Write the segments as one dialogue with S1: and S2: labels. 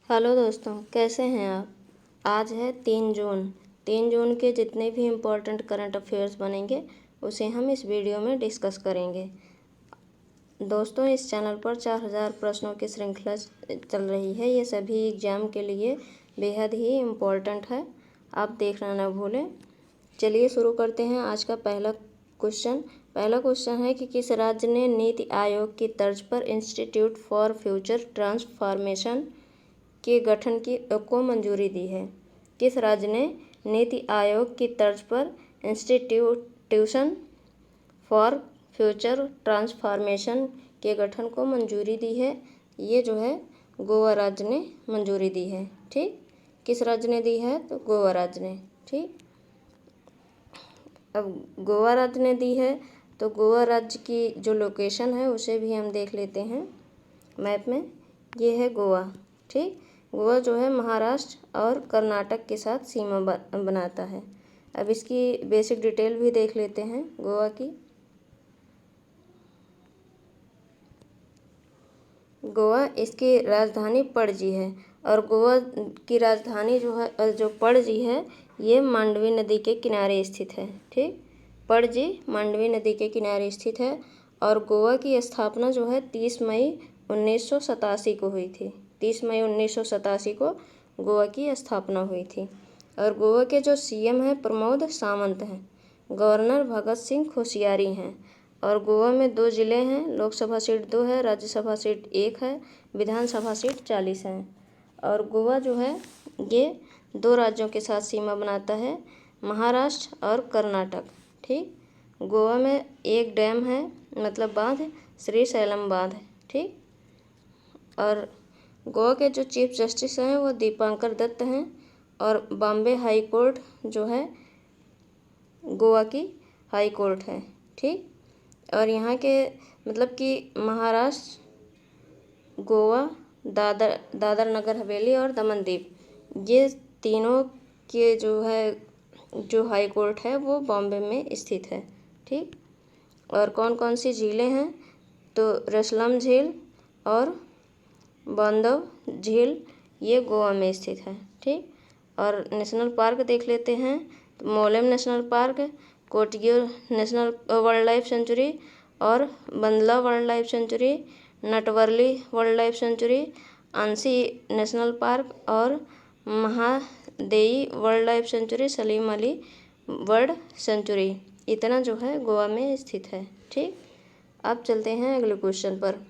S1: Hello दोस्तों, कैसे हैं आप। आज है 3 जून। 3 जून के जितने भी इम्पोर्टेंट करंट अफेयर्स बनेंगे उसे हम इस वीडियो में डिस्कस करेंगे। दोस्तों, इस चैनल पर 4000 प्रश्नों की श्रृंखला चल रही है। ये सभी एग्ज़ाम के लिए बेहद ही इम्पोर्टेंट है, आप देखना ना भूलें। चलिए शुरू करते हैं आज का पहला क्वेश्चन है कि किस राज्य ने नीति आयोग की तर्ज पर इंस्टीट्यूट फॉर फ्यूचर ट्रांसफॉर्मेशन के गठन को मंजूरी दी है। किस राज्य ने नीति आयोग की तर्ज पर इंस्टीट्यूशन फॉर फ्यूचर ट्रांसफॉर्मेशन के गठन को मंजूरी दी है। ये जो है गोवा राज्य ने मंजूरी दी है। ठीक, किस राज्य ने दी है? तो गोवा राज्य ने। ठीक, अब गोवा राज्य ने दी है तो गोवा राज्य की जो लोकेशन है उसे भी हम देख लेते हैं मैप में। ये है गोवा। ठीक, गोवा जो है महाराष्ट्र और कर्नाटक के साथ सीमा बनाता है। अब इसकी बेसिक डिटेल भी देख लेते हैं गोवा की। गोवा, इसकी राजधानी पणजी है और गोवा की राजधानी जो है, जो पणजी है, ये मांडवी नदी के किनारे स्थित है। ठीक, पणजी मांडवी नदी के किनारे स्थित है और गोवा की स्थापना जो है 30 मई 1987 को हुई थी। 30 मई 1987 को गोवा की स्थापना हुई थी। और गोवा के जो सीएम हैं प्रमोद सावंत हैं, गवर्नर भगत सिंह कोश्यारी हैं। और गोवा में 2 ज़िले हैं, लोकसभा सीट 2 है, राज्यसभा सीट 1 है, विधानसभा सीट 40 है। और गोवा जो है ये 2 राज्यों के साथ सीमा बनाता है, महाराष्ट्र और कर्नाटक। ठीक, गोवा में एक डैम है, मतलब बांध, श्री शैलम बांध। ठीक, और गोवा के जो चीफ जस्टिस हैं वो दीपांकर दत्त हैं और बॉम्बे हाई कोर्ट जो है गोवा की हाई कोर्ट है। ठीक, और यहाँ के मतलब कि महाराष्ट्र, गोवा, दादर नगर हवेली और दमन दीप, ये तीनों के जो हाई कोर्ट है वो बॉम्बे में स्थित है। ठीक, और कौन कौन सी झीलें हैं? तो रतलाम झील और बांधव झील, ये गोवा में स्थित है। ठीक, और नेशनल पार्क देख लेते हैं तो Mollem National Park, Cotigao National Wildlife Sanctuary और Bondla Wildlife Sanctuary, Netravali Wildlife Sanctuary, Anshi National Park और Mhadei Wildlife Sanctuary, Salim Ali Bird Sanctuary, इतना जो है गोवा में स्थित है। ठीक, अब चलते हैं अगले क्वेश्चन पर।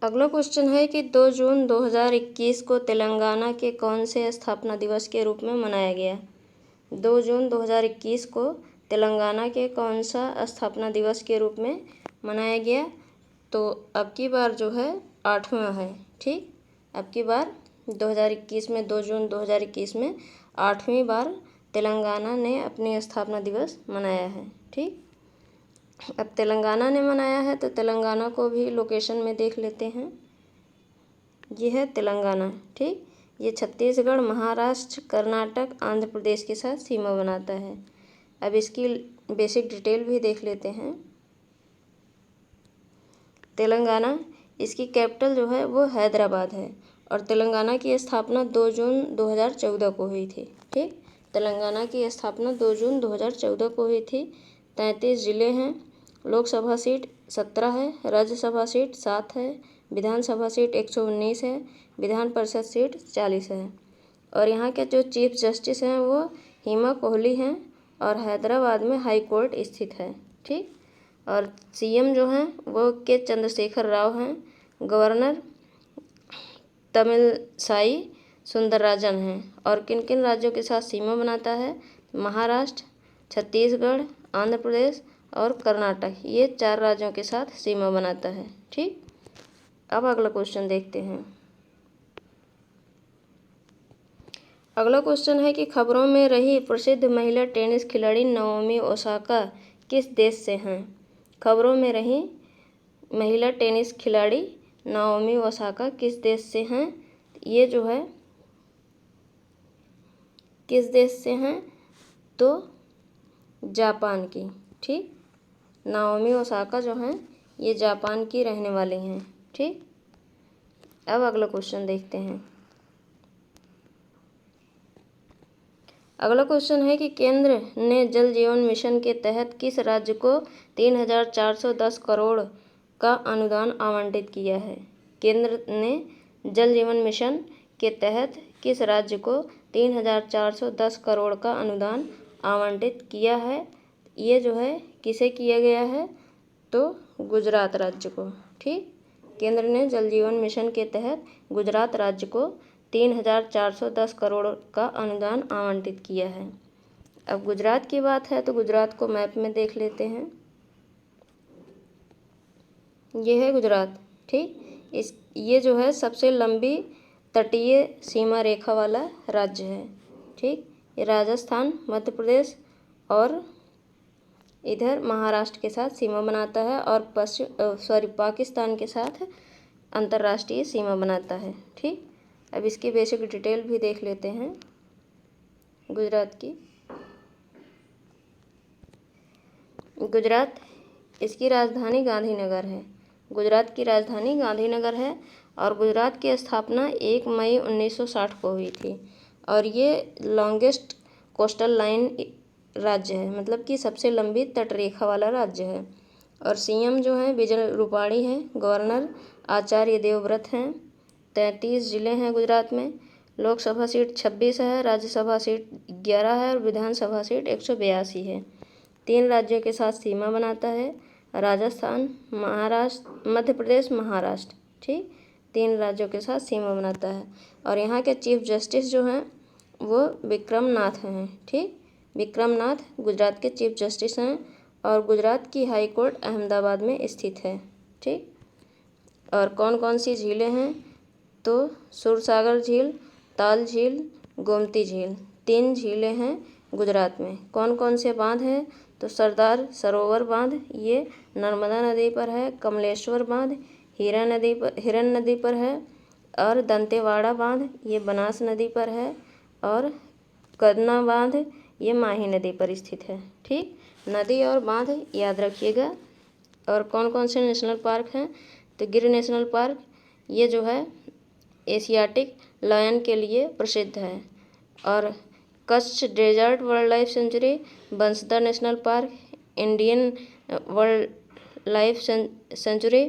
S1: अगला क्वेश्चन है कि 2 जून 2021 को तेलंगाना के कौन से स्थापना दिवस के रूप में मनाया गया? 2 जून 2021 को तेलंगाना के कौन सा स्थापना दिवस के रूप में मनाया गया? तो अब की बार जो है 8वां है। ठीक, अब की बार 2021 में 2 जून 2021 में 8वीं बार तेलंगाना ने अपनी स्थापना दिवस मनाया है। ठीक, अब तेलंगाना ने मनाया है तो तेलंगाना को भी लोकेशन में देख लेते हैं। ये है तेलंगाना। ठीक, ये छत्तीसगढ़, महाराष्ट्र, कर्नाटक, आंध्र प्रदेश के साथ सीमा बनाता है। अब इसकी बेसिक डिटेल भी देख लेते हैं। तेलंगाना, इसकी कैपिटल जो है वो हैदराबाद है और तेलंगाना की स्थापना 2 जून 2014 को हुई थी। ठीक, तेलंगाना की स्थापना 2 जून 2014 को हुई थी। 33 ज़िले हैं, लोकसभा सीट 17 है, राज्यसभा सीट 7 है, विधानसभा सीट 119 है, विधान परिषद सीट 40 है। और यहाँ के जो चीफ जस्टिस हैं वो हिमा कोहली हैं और हैदराबाद में हाई कोर्ट स्थित है। ठीक, और सीएम जो हैं वो के चंद्रशेखर राव हैं, गवर्नर तमिलसाई सुंदरराजन हैं। और किन किन राज्यों के साथ सीमा बनाता है? महाराष्ट्र, छत्तीसगढ़, आंध्र प्रदेश और कर्नाटक, ये 4 राज्यों के साथ सीमा बनाता है। ठीक, अब अगला क्वेश्चन देखते हैं। अगला क्वेश्चन है कि खबरों में रही प्रसिद्ध महिला टेनिस खिलाड़ी नाओमी ओसाका किस देश से हैं? खबरों में रही महिला टेनिस खिलाड़ी नाओमी ओसाका किस देश से हैं? ये जो है किस देश से हैं? तो जापान की। ठीक, नाओमी ओसाका जो हैं ये जापान की रहने वाली हैं। ठीक, अब अगला क्वेश्चन देखते हैं। अगला क्वेश्चन है कि केंद्र ने जल जीवन मिशन के तहत किस राज्य को 3,410 करोड़ का अनुदान आवंटित किया है। केंद्र ने जल जीवन मिशन के तहत किस राज्य को 3,410 करोड़ का अनुदान आवंटित किया है। ये जो है किसे किया गया है, तो गुजरात राज्य को। ठीक, केंद्र ने जल जीवन मिशन के तहत गुजरात राज्य को 3,410 करोड़ का अनुदान आवंटित किया है। अब गुजरात की बात है तो गुजरात को मैप में देख लेते हैं। ये है गुजरात। ठीक, ये जो है सबसे लंबी तटीय सीमा रेखा वाला राज्य है। ठीक, ये राजस्थान, मध्य प्रदेश और इधर महाराष्ट्र के साथ सीमा बनाता है और पाकिस्तान के साथ अंतर्राष्ट्रीय सीमा बनाता है। ठीक, अब इसकी बेसिक डिटेल भी देख लेते हैं गुजरात की। गुजरात, इसकी राजधानी गांधीनगर है। गुजरात की राजधानी गांधीनगर है और गुजरात की स्थापना 1 मई 1960 को हुई थी और ये लॉन्गेस्ट कोस्टल लाइन राज्य है, मतलब कि सबसे लंबी तटरेखा वाला राज्य है। और सीएम जो है विजय रूपाणी हैं, गवर्नर आचार्य देवव्रत हैं। 33 ज़िले हैं गुजरात में। लोकसभा सीट 26 है, राज्यसभा सीट 11 है और विधानसभा सीट 182 है। 3 राज्यों के साथ सीमा बनाता है, राजस्थान, महाराष्ट्र, मध्य प्रदेश, महाराष्ट्र। ठीक, 3 राज्यों के साथ सीमा बनाता है और यहाँ के चीफ जस्टिस जो हैं वो विक्रम नाथ हैं। ठीक, विक्रम नाथ गुजरात के चीफ जस्टिस हैं और गुजरात की हाई कोर्ट अहमदाबाद में स्थित है। ठीक, और कौन कौन सी झीलें हैं, तो सूरसागर झील, ताल झील, गोमती झील, 3 झीलें हैं गुजरात में। कौन कौन से बांध हैं, तो सरदार सरोवर बांध ये नर्मदा नदी पर है, कमलेश्वर बांध हिरन नदी पर है और दंतेवाड़ा बांध ये बनास नदी पर है और कदना बांध ये माही नदी पर स्थित है। ठीक, नदी और बांध याद रखिएगा। और कौन कौन से नेशनल पार्क हैं, तो गिर नेशनल पार्क ये जो है एशियाटिक लायन के लिए प्रसिद्ध है और Kutch Desert Wildlife Sanctuary, Vansda National Park, Indian Wildlife Sanctuary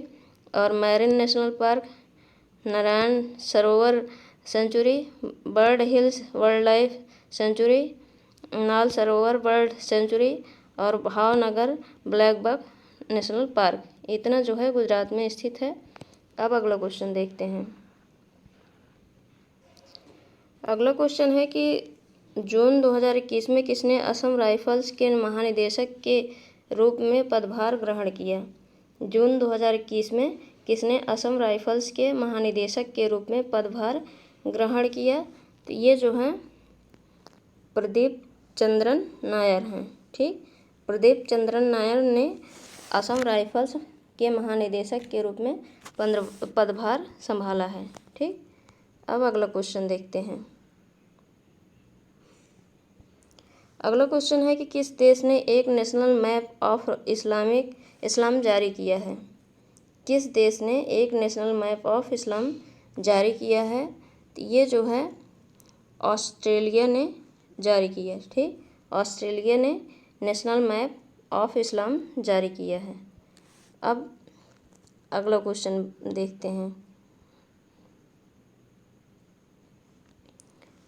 S1: और Marine National Park, Narayan Sarovar Sanctuary, Bird Hills Wildlife Sanctuary, Nal Sarovar Bird Sanctuary और Bhavnagar Blackbuck National Park. इतना जो है गुजरात में स्थित है। अब अगला क्वेश्चन देखते हैं। अगला क्वेश्चन है कि जून 2021 में किसने असम राइफल्स के महानिदेशक के रूप में पदभार ग्रहण किया। जून 2021 में किसने असम राइफल्स के महानिदेशक के रूप में पदभार ग्रहण किया, तो ये जो हैं प्रदीप चंद्रन नायर हैं। ठीक, प्रदीप चंद्रन नायर ने असम राइफल्स के महानिदेशक के रूप में पदभार संभाला है। ठीक, अब अगला क्वेश्चन देखते हैं। अगला क्वेश्चन है कि किस देश ने एक नेशनल मैप ऑफ इस्लाम जारी किया है। किस देश ने एक नेशनल मैप ऑफ इस्लाम जारी किया है, तो ये जो है ऑस्ट्रेलिया ने जारी किया है। ठीक, ऑस्ट्रेलिया ने नेशनल मैप ऑफ इस्लाम जारी किया है। अब अगला क्वेश्चन देखते हैं।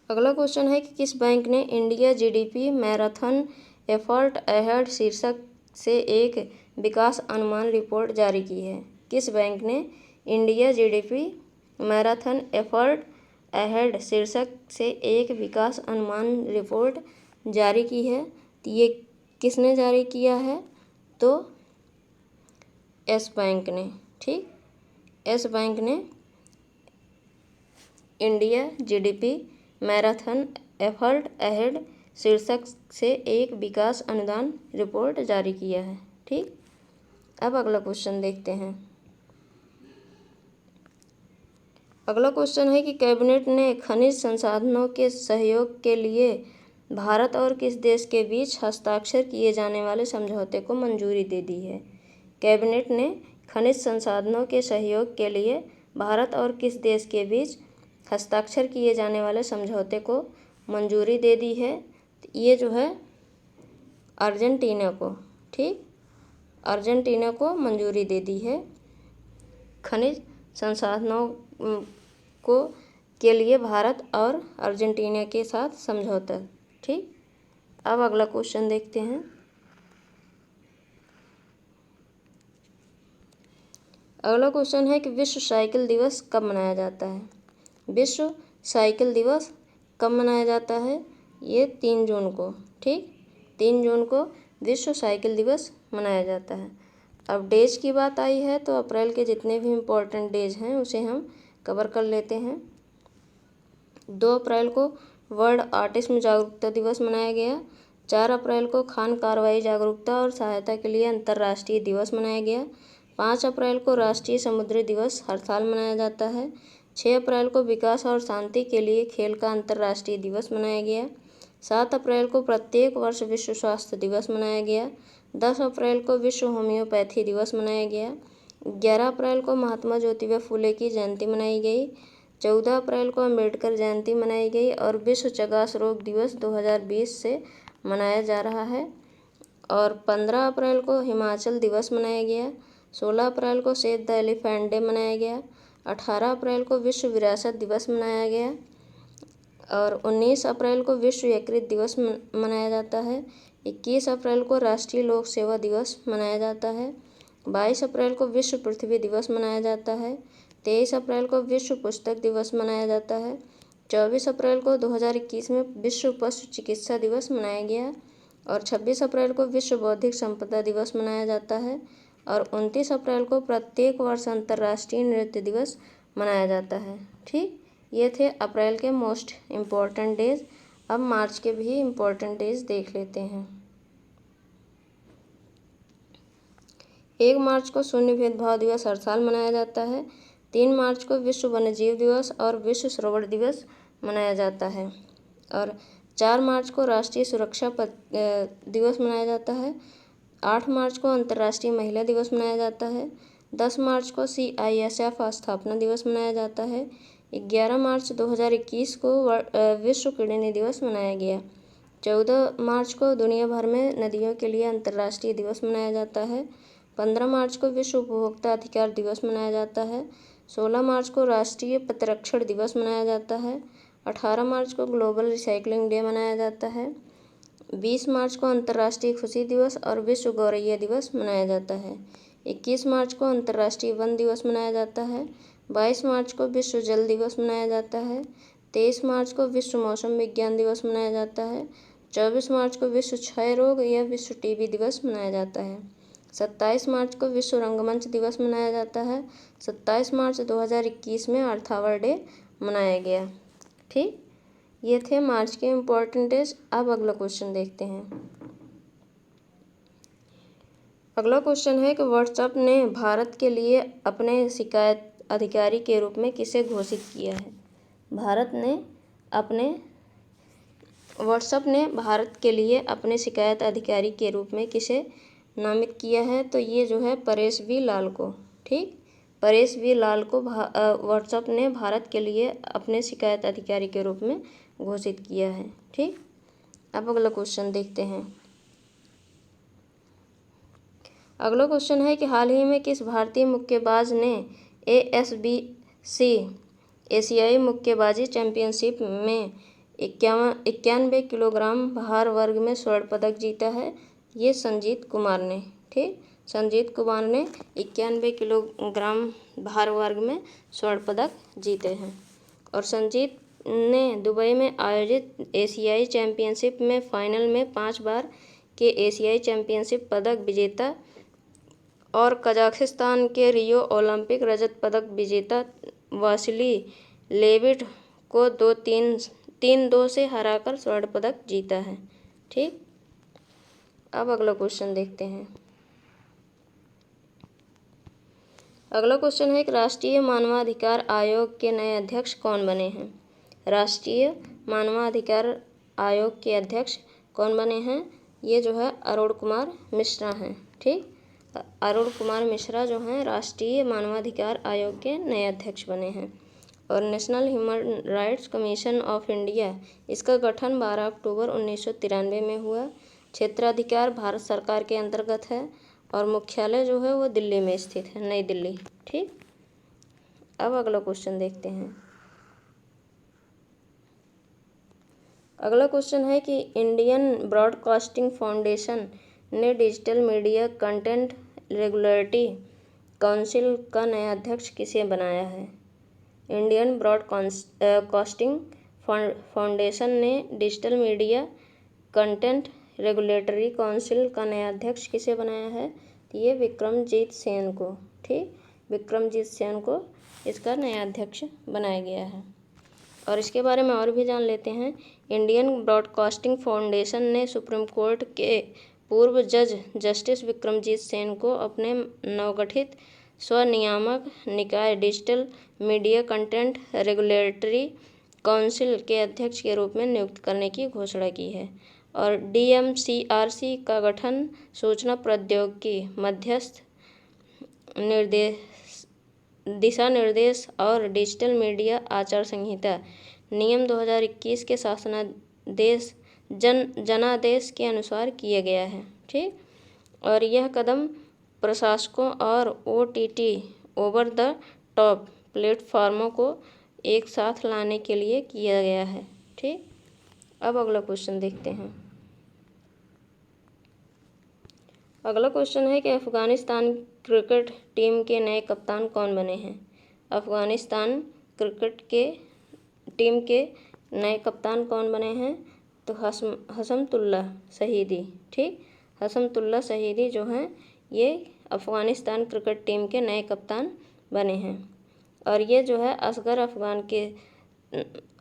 S1: अगला क्वेश्चन है कि किस बैंक ने India GDP marathon effort ahead शीर्षक से एक विकास अनुमान रिपोर्ट जारी की है। किस बैंक ने India GDP marathon effort ahead शीर्षक से एक विकास अनुमान रिपोर्ट जारी की है, तो ये किसने जारी किया है, तो एस बैंक ने। ठीक, एस बैंक ने India GDP marathon effort ahead शीर्षक से एक विकास अनुदान रिपोर्ट जारी किया है। ठीक, अब अगला क्वेश्चन देखते हैं। अगला क्वेश्चन है कि कैबिनेट ने खनिज संसाधनों के सहयोग के लिए भारत और किस देश के बीच हस्ताक्षर किए जाने वाले समझौते को मंजूरी दे दी है। कैबिनेट ने खनिज संसाधनों के सहयोग के लिए भारत और किस देश के बीच हस्ताक्षर किए जाने वाले समझौते को मंजूरी दे दी है? ये जो है अर्जेंटीना को, ठीक, अर्जेंटीना को मंजूरी दे दी है खनिज संसाधनों को के लिए भारत और अर्जेंटीना के साथ समझौता, ठीक। अब अगला क्वेश्चन देखते हैं। अगला क्वेश्चन है कि विश्व साइकिल दिवस कब मनाया जाता है? विश्व साइकिल दिवस कब मनाया जाता है? ये 3 जून को, ठीक, 3 जून को विश्व साइकिल दिवस मनाया जाता है। अब डेज की बात आई है तो अप्रैल के जितने भी इम्पोर्टेंट डेज हैं उसे हम कवर कर लेते हैं। 2 अप्रैल को वर्ल्ड ऑटिज्म जागरूकता दिवस मनाया गया। 4 अप्रैल को खान कार्रवाई जागरूकता और सहायता के लिए अंतर्राष्ट्रीय दिवस मनाया गया। 5 अप्रैल को राष्ट्रीय समुद्री दिवस हर साल मनाया जाता है। 6 अप्रैल को विकास और शांति के लिए खेल का अंतर्राष्ट्रीय दिवस मनाया गया। 7 अप्रैल को प्रत्येक वर्ष विश्व स्वास्थ्य दिवस मनाया गया। 10 अप्रैल को विश्व होम्योपैथी दिवस मनाया गया। 11 अप्रैल को महात्मा ज्योतिबा फुले की जयंती मनाई गई। 14 अप्रैल को अम्बेडकर जयंती मनाई गई और विश्व चगास रोग दिवस 2020 से मनाया जा रहा है। और 15 अप्रैल को हिमाचल दिवस मनाया गया। 16 अप्रैल को सेव द एलिफेंट डे मनाया गया। 18 अप्रैल को विश्व विरासत दिवस मनाया गया और 19 अप्रैल को विश्व यकृत दिवस मनाया जाता है। 21 अप्रैल को राष्ट्रीय लोक सेवा दिवस मनाया जाता है। 22 अप्रैल को विश्व पृथ्वी दिवस मनाया जाता है। 23 अप्रैल को विश्व पुस्तक दिवस मनाया जाता है। 24 अप्रैल को 2021 में विश्व पशु चिकित्सा दिवस मनाया गया और 26 अप्रैल को विश्व बौद्धिक संपदा दिवस मनाया जाता है और 29 अप्रैल को प्रत्येक वर्ष अंतर्राष्ट्रीय नृत्य दिवस मनाया जाता है, ठीक। ये थे अप्रैल के मोस्ट इम्पॉर्टेंट डेज। अब मार्च के भी इम्पोर्टेंट डेज देख लेते हैं। 1 मार्च को शून्य भेदभाव दिवस हर साल मनाया जाता है। 3 मार्च को विश्व वन्यजीव दिवस और विश्व श्रवण दिवस मनाया जाता है और 4 मार्च को राष्ट्रीय सुरक्षा दिवस मनाया जाता है। 8 मार्च को अंतर्राष्ट्रीय महिला दिवस मनाया जाता है। 10 मार्च को CISF स्थापना दिवस मनाया जाता है। 11 मार्च 2021 को विश्व किडनी दिवस मनाया गया। 14 मार्च को दुनिया भर में नदियों के लिए अंतर्राष्ट्रीय दिवस मनाया जाता है। 15 मार्च को विश्व उपभोक्ता अधिकार दिवस मनाया जाता है। 16 मार्च को राष्ट्रीय प्रतिरक्षण दिवस मनाया जाता है। 18 मार्च को ग्लोबल रिसाइकलिंग डे मनाया जाता है। 20 मार्च को अंतर्राष्ट्रीय खुशी दिवस और विश्व गौरैया दिवस मनाया जाता है। 21 मार्च को अंतर्राष्ट्रीय वन दिवस मनाया जाता है। 22 मार्च को विश्व जल दिवस मनाया जाता है। 23 मार्च को विश्व मौसम विज्ञान दिवस मनाया जाता है। 24 मार्च को विश्व क्षय रोग या विश्व टीबी दिवस मनाया जाता है। 27 मार्च को विश्व रंगमंच दिवस मनाया जाता है। 27 मार्च 2021 में अर्थ आवर डे मनाया गया, ठीक। ये थे मार्च के इम्पोर्टेंट डेज। अब अगला क्वेश्चन देखते हैं। अगला क्वेश्चन है कि व्हाट्सएप ने भारत के लिए अपने शिकायत अधिकारी के रूप में किसे घोषित किया है? व्हाट्सएप ने भारत के लिए अपने शिकायत अधिकारी के रूप में किसे नामित किया है? तो ये जो है परेश वी लाल को, ठीक, परेश वी लाल को व्हाट्सएप ने भारत के लिए अपने शिकायत अधिकारी के रूप में घोषित किया है, ठीक। अब अगला क्वेश्चन देखते हैं। अगला क्वेश्चन है कि हाल ही में किस भारतीय मुक्केबाज ने ASBC एशियाई मुक्केबाजी चैंपियनशिप में 91 किलोग्राम भार वर्ग में स्वर्ण पदक जीता है? ये संजीत कुमार ने, ठीक, संजीत कुमार ने 91 किलोग्राम भार वर्ग में स्वर्ण पदक जीते हैं। और संजीत ने दुबई में आयोजित एशियाई चैंपियनशिप में फाइनल में 5 बार के एशियाई चैंपियनशिप पदक विजेता और कजाकिस्तान के रियो ओलंपिक रजत पदक विजेता वासिली लेविट को 3-2 से हराकर स्वर्ण पदक जीता है, ठीक। अब अगला क्वेश्चन देखते हैं। अगला क्वेश्चन है कि राष्ट्रीय मानवाधिकार आयोग के नए अध्यक्ष कौन बने हैं? राष्ट्रीय मानवाधिकार आयोग के अध्यक्ष कौन बने हैं? ये जो है अरुण कुमार मिश्रा हैं, ठीक, अरुण कुमार मिश्रा जो हैं राष्ट्रीय मानवाधिकार आयोग के नए अध्यक्ष बने हैं। और national human rights commission of India, इसका गठन 12 अक्टूबर 1993 में हुआ। क्षेत्राधिकार भारत सरकार के अंतर्गत है और मुख्यालय जो है वो दिल्ली में स्थित है, नई दिल्ली। ठीक, अब अगला क्वेश्चन देखते हैं। अगला क्वेश्चन है कि इंडियन ब्रॉडकास्टिंग फाउंडेशन ने digital media content regulatory council का नया अध्यक्ष किसे बनाया है? इंडियन ब्रॉडकास्टिंग फाउंडेशन ने digital media content regulatory council का नया अध्यक्ष किसे बनाया है? तो ये विक्रमजीत सेन को, ठीक, विक्रमजीत सेन को इसका नया अध्यक्ष बनाया गया है। और इसके बारे में और भी जान लेते हैं। इंडियन ब्रॉडकास्टिंग फाउंडेशन ने सुप्रीम कोर्ट के पूर्व जज जस्टिस विक्रमजीत सेन को अपने नवगठित स्वनियामक निकाय digital media content regulatory council के अध्यक्ष के रूप में नियुक्त करने की घोषणा की है। और DMCRC का गठन सूचना प्रौद्योगिकी मध्यस्थ दिशा निर्देश और डिजिटल मीडिया आचार संहिता नियम 2021 के शासनादेश जनादेश के अनुसार किया गया है। ठीक, और यह कदम प्रशासकों और OTT ओवर द टॉप प्लेटफॉर्मों को एक साथ लाने के लिए किया गया है। ठीक, अब अगला क्वेश्चन देखते हैं। अगला क्वेश्चन है कि अफगानिस्तान क्रिकेट टीम के नए कप्तान कौन बने हैं? अफगानिस्तान क्रिकेट के टीम के नए कप्तान कौन बने हैं? तो हशमतुल्लाह शहीदी। ठीक, हशमतुल्लाह शहीदी जो हैं ये अफगानिस्तान क्रिकेट टीम के नए कप्तान बने हैं। और ये जो है असगर अफगान के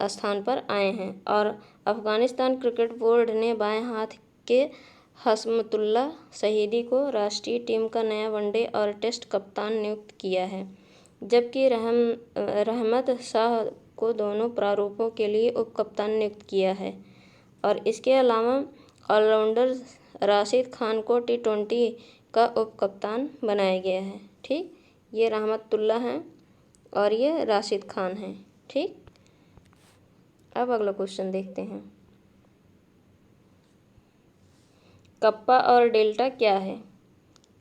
S1: स्थान पर आए हैं। और अफगानिस्तान क्रिकेट बोर्ड ने बाएं हाथ के हशमतुल्लाह शहीदी को राष्ट्रीय टीम का नया वनडे और टेस्ट कप्तान नियुक्त किया है, जबकि रहमत शाह को दोनों प्रारूपों के लिए उप कप्तान नियुक्त किया है। और इसके अलावा ऑलराउंडर राशिद खान को T20 का उप कप्तान बनाया गया है। ठीक, ये रहमतुल्लाह हैं और ये राशिद खान हैं। ठीक, अब अगला क्वेश्चन देखते हैं। कप्पा और डेल्टा क्या है?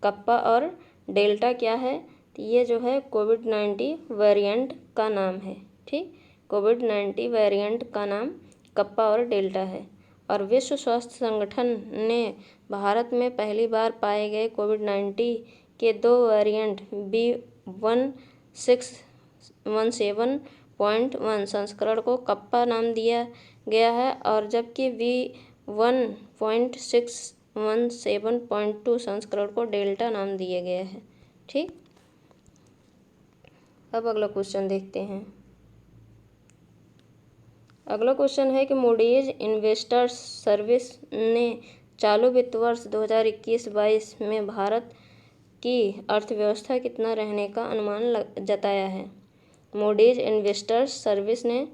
S1: कप्पा और डेल्टा क्या है? तो ये जो है कोविड-19 वेरिएंट का नाम है। ठीक, कोविड-19 वेरिएंट का नाम कप्पा और डेल्टा है। और विश्व स्वास्थ्य संगठन ने भारत में पहली बार पाए गए कोविड-19 के 2 वेरिएंट B1617.1 संस्करण को कप्पा नाम दिया गया है, और जबकि B1617.2 संस्करण को डेल्टा नाम दिया गया है। ठीक, अब अगला क्वेश्चन देखते हैं। अगला क्वेश्चन है कि मूडीज इन्वेस्टर्स सर्विस ने चालू वित्त वर्ष 2021-22 में भारत की अर्थव्यवस्था कितना रहने का अनुमान जताया है? मूडीज इन्वेस्टर्स सर्विस ने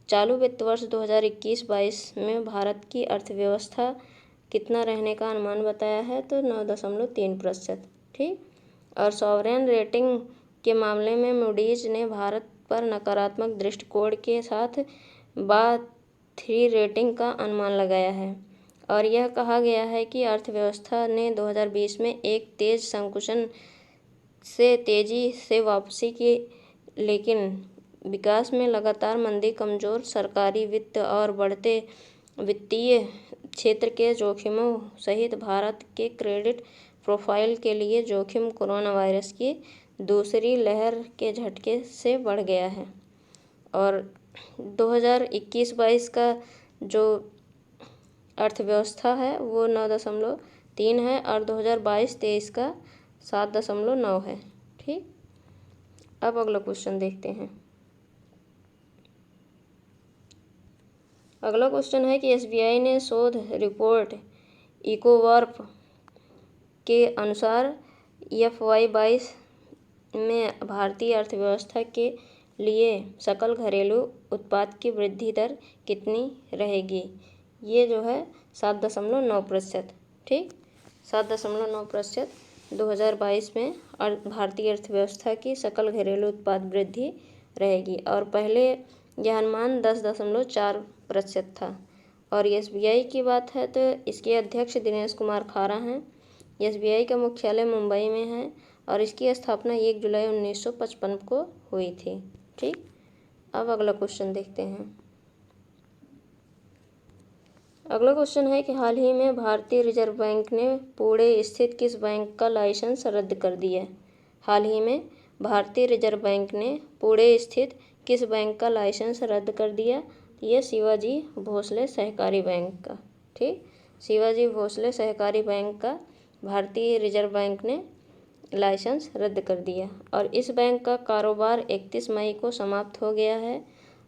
S1: चालू वित्त वर्ष 2021-22 में भारत की अर्थव्यवस्था कितना रहने का अनुमान बताया है? तो 9.3%। ठीक, और सॉवरेन रेटिंग के मामले में मूडीज ने भारत पर नकारात्मक दृष्टिकोण के साथ BA3 रेटिंग का अनुमान लगाया है। और यह कहा गया है कि अर्थव्यवस्था ने 2020 में एक तेज संकुचन से तेजी से वापसी की, लेकिन विकास में लगातार मंदी, कमजोर सरकारी वित्त और बढ़ते वित्तीय क्षेत्र के जोखिमों सहित भारत के क्रेडिट प्रोफाइल के लिए जोखिम कोरोना वायरस की दूसरी लहर के झटके से बढ़ गया है। और 2021-22 का जो अर्थव्यवस्था है वो 9.3 है और 2022-23 का 7.9 है। ठीक, अब अगला क्वेश्चन देखते हैं। अगला क्वेश्चन है कि SBI ने शोध रिपोर्ट इकोवर्प के अनुसार FY22 में भारतीय अर्थव्यवस्था के लिए सकल घरेलू उत्पाद की वृद्धि दर कितनी रहेगी? ये जो है 7.9%। ठीक, 7.9% 2022 में भारतीय अर्थव्यवस्था की सकल घरेलू उत्पाद वृद्धि रहेगी और पहले यह अनुमान 10.4% था। और एसबीआई की बात है तो इसके अध्यक्ष दिनेश कुमार खारा हैं। एसबीआई का मुख्यालय मुंबई में है और इसकी स्थापना 1 जुलाई 1955 को हुई थी। ठीक, अब अगला क्वेश्चन देखते हैं। अगला क्वेश्चन है कि हाल ही में भारतीय रिजर्व बैंक ने पुणे स्थित किस बैंक का लाइसेंस रद्द कर दिया? हाल ही में भारतीय रिजर्व बैंक ने पुणे स्थित किस बैंक का लाइसेंस रद्द कर दिया? ये शिवाजी भोसले सहकारी बैंक का। ठीक, शिवाजी भोसले सहकारी बैंक का भारतीय रिजर्व बैंक ने लाइसेंस रद्द कर दिया और इस बैंक का कारोबार 31 मई को समाप्त हो गया है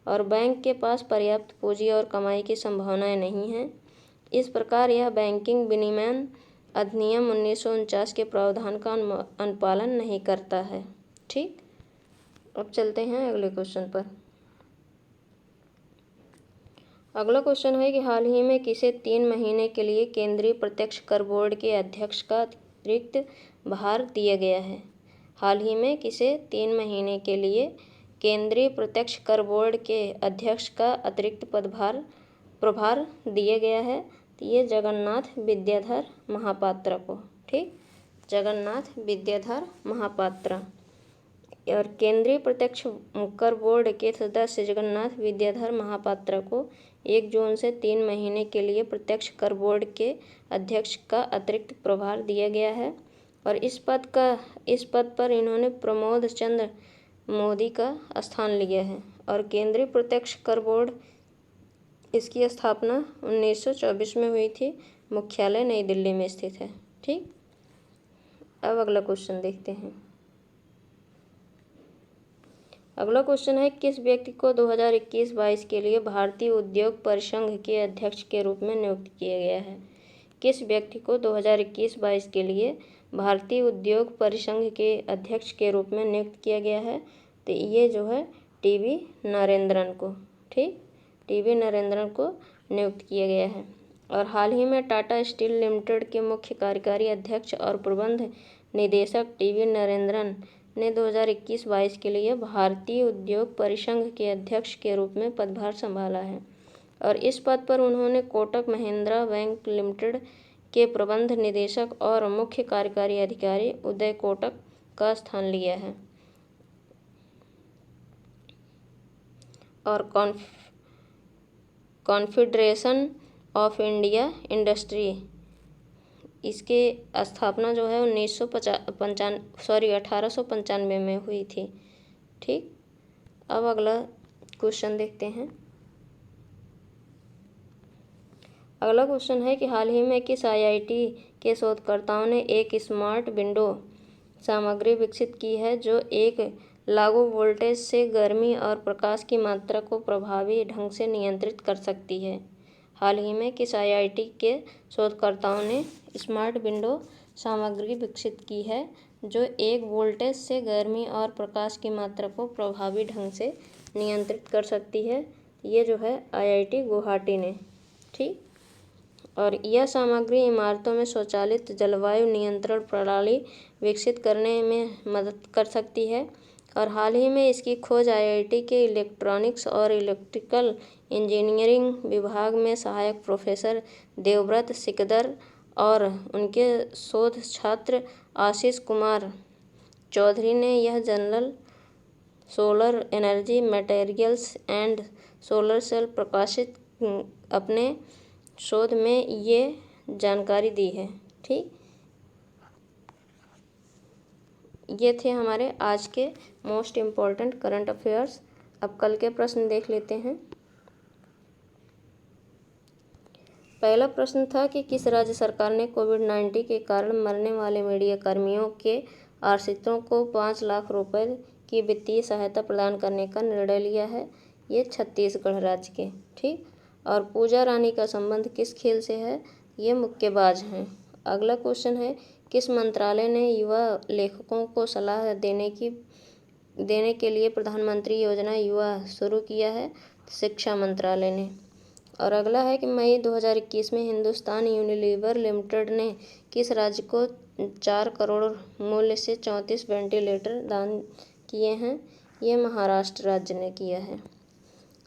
S1: और बैंक के पास पर्याप्त पूंजी और कमाई की संभावनाएं नहीं हैं। इस प्रकार यह बैंकिंग विनियमन अधिनियम 1949 के प्रावधान का अनुपालन नहीं करता है। ठीक, अब चलते हैं अगले क्वेश्चन पर। अगला क्वेश्चन है कि हाल ही में किसे 3 महीने के लिए केंद्रीय प्रत्यक्ष कर बोर्ड के अध्यक्ष का अतिरिक्त भार दिया गया है? हाल ही में किसे 3 महीने के लिए केंद्रीय प्रत्यक्ष कर बोर्ड के अध्यक्ष का अतिरिक्त प्रभार दिया गया है? तो ये जगन्नाथ विद्याधर महापात्रा को। ठीक, जगन्नाथ विद्याधर महापात्रा। और केंद्रीय प्रत्यक्ष कर बोर्ड के सदस्य जगन्नाथ विद्याधर महापात्रा को 1 जून से 3 महीने के लिए प्रत्यक्ष कर बोर्ड के अध्यक्ष का अतिरिक्त प्रभार दिया गया है और इस पद पर इन्होंने प्रमोद चंद्र मोदी का स्थान लिया है। और केंद्रीय प्रत्यक्ष कर बोर्ड इसकी स्थापना 1924 में हुई थी। मुख्यालय नई दिल्ली में स्थित है। ठीक, अब अगला क्वेश्चन देखते हैं। अगला क्वेश्चन है किस व्यक्ति को 2021-22 के लिए भारतीय उद्योग परिसंघ के अध्यक्ष के रूप में नियुक्त किया गया है? किस व्यक्ति को 2021-22 के लिए भारतीय उद्योग परिसंघ के अध्यक्ष के रूप में नियुक्त किया गया है? तो ये जो है टीवी नरेंद्रन को। ठीक, टीवी नरेंद्रन को नियुक्त किया गया है। और हाल ही में टाटा स्टील लिमिटेड के मुख्य कार्यकारी अध्यक्ष और प्रबंध निदेशक टीवी नरेंद्रन ने 2021-22 के लिए भारतीय उद्योग परिसंघ के अध्यक्ष के रूप में पदभार संभाला है और इस पद पर उन्होंने कोटक महिंद्रा बैंक लिमिटेड के प्रबंध निदेशक और मुख्य कार्यकारी अधिकारी उदय कोटक का स्थान लिया है। और कॉन्फेडरेशन ऑफ इंडिया इंडस्ट्री इसके स्थापना जो है 1895 में हुई थी। ठीक, अब अगला क्वेश्चन देखते हैं। अगला क्वेश्चन है कि हाल ही में किस आईआईटी के शोधकर्ताओं ने एक स्मार्ट विंडो सामग्री विकसित की है जो एक लागू वोल्टेज से गर्मी और प्रकाश की मात्रा को प्रभावी ढंग से नियंत्रित कर सकती है? हाल ही में किस आईआईटी के शोधकर्ताओं ने स्मार्ट विंडो सामग्री विकसित की है जो एक वोल्टेज से गर्मी और प्रकाश की मात्रा को प्रभावी ढंग से नियंत्रित कर सकती है? ये जो है आईआईटी गुवाहाटी ने। ठीक, और यह सामग्री इमारतों में स्वचालित जलवायु नियंत्रण प्रणाली विकसित करने में मदद कर सकती है। और हाल ही में इसकी खोज आईआईटी के इलेक्ट्रॉनिक्स और इलेक्ट्रिकल इंजीनियरिंग विभाग में सहायक प्रोफेसर देवव्रत सिकदर और उनके शोध छात्र आशीष कुमार चौधरी ने यह journal solar energy materials and solar cell प्रकाशित अपने शोध में ये जानकारी दी है। ठीक, ये थे हमारे आज के मोस्ट इम्पॉर्टेंट करंट अफेयर्स। अब कल के प्रश्न देख लेते हैं। पहला प्रश्न था कि किस राज्य सरकार ने कोविड-19 के कारण मरने वाले मीडिया कर्मियों के आश्रितों को 5 लाख रुपए की वित्तीय सहायता प्रदान करने का निर्णय लिया है? ये छत्तीसगढ़ राज्य के। ठीक, और पूजा रानी का संबंध किस खेल से है? ये मुक्केबाज हैं। अगला क्वेश्चन है किस मंत्रालय ने युवा लेखकों को सलाह देने के लिए प्रधानमंत्री योजना युवा शुरू किया है? शिक्षा मंत्रालय ने। और अगला है कि मई 2021 में हिंदुस्तान यूनिलीवर लिमिटेड ने किस राज्य को 4 करोड़ मूल्य से 34 वेंटिलेटर दान किए हैं। ये महाराष्ट्र राज्य ने किया है।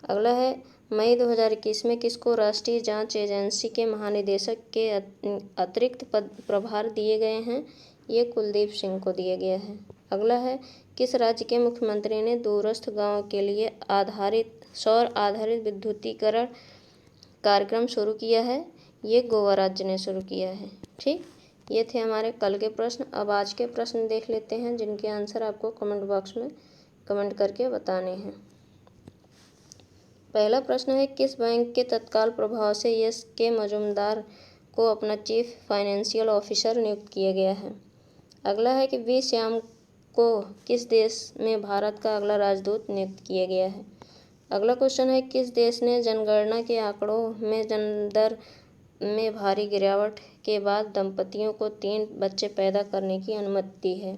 S1: अगला है, मई 2021 में किसको राष्ट्रीय जांच एजेंसी के महानिदेशक के अतिरिक्त प्रभार दिए गए हैं? ये कुलदीप सिंह को दिया गया है। अगला है, किस राज्य के मुख्यमंत्री ने दूरस्थ गांव के लिए सौर आधारित विद्युतीकरण कार्यक्रम शुरू किया है? ये गोवा राज्य ने शुरू किया है। ठीक, ये थे हमारे कल के प्रश्न। अब आज के प्रश्न देख लेते हैं, जिनके आंसर आपको कमेंट बॉक्स में कमेंट करके बताने हैं। पहला प्रश्न है, किस बैंक के तत्काल प्रभाव से यस के मजूमदार को अपना चीफ फाइनेंशियल ऑफिसर नियुक्त किया गया है? अगला है कि वी श्याम को किस देश में भारत का अगला राजदूत नियुक्त किया गया है? अगला क्वेश्चन है, किस देश ने जनगणना के आंकड़ों में जन्म दर में भारी गिरावट के बाद दंपतियों को 3 बच्चे पैदा करने की अनुमति दी है?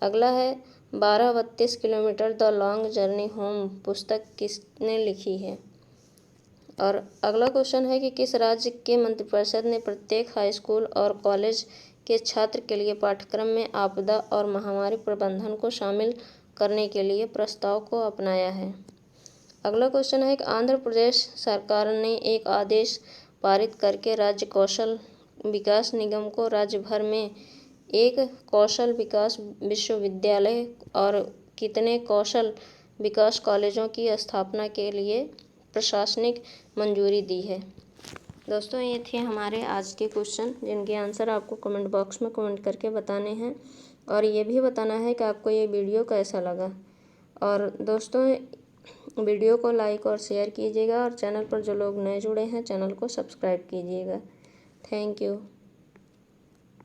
S1: अगला है, 1232 kilometre the long journey home पुस्तक किसने लिखी है? और अगला क्वेश्चन है कि किस राज्य के मंत्रिपरिषद ने प्रत्येक हाई स्कूल और कॉलेज के छात्र के लिए पाठ्यक्रम में आपदा और महामारी प्रबंधन को शामिल करने के लिए प्रस्ताव को अपनाया है? अगला क्वेश्चन है कि आंध्र प्रदेश सरकार ने एक आदेश पारित करके राज्य कौशल विकास निगम को राज्य भर में एक कौशल विकास विश्वविद्यालय और कितने कौशल विकास कॉलेजों की स्थापना के लिए प्रशासनिक मंजूरी दी है? दोस्तों, ये थे हमारे आज के क्वेश्चन, जिनके आंसर आपको कमेंट बॉक्स में कमेंट करके बताने हैं और ये भी बताना है कि आपको ये वीडियो कैसा लगा। और दोस्तों, वीडियो को लाइक और शेयर कीजिएगा और चैनल पर जो लोग नए जुड़े हैं चैनल को सब्सक्राइब कीजिएगा। Thank you.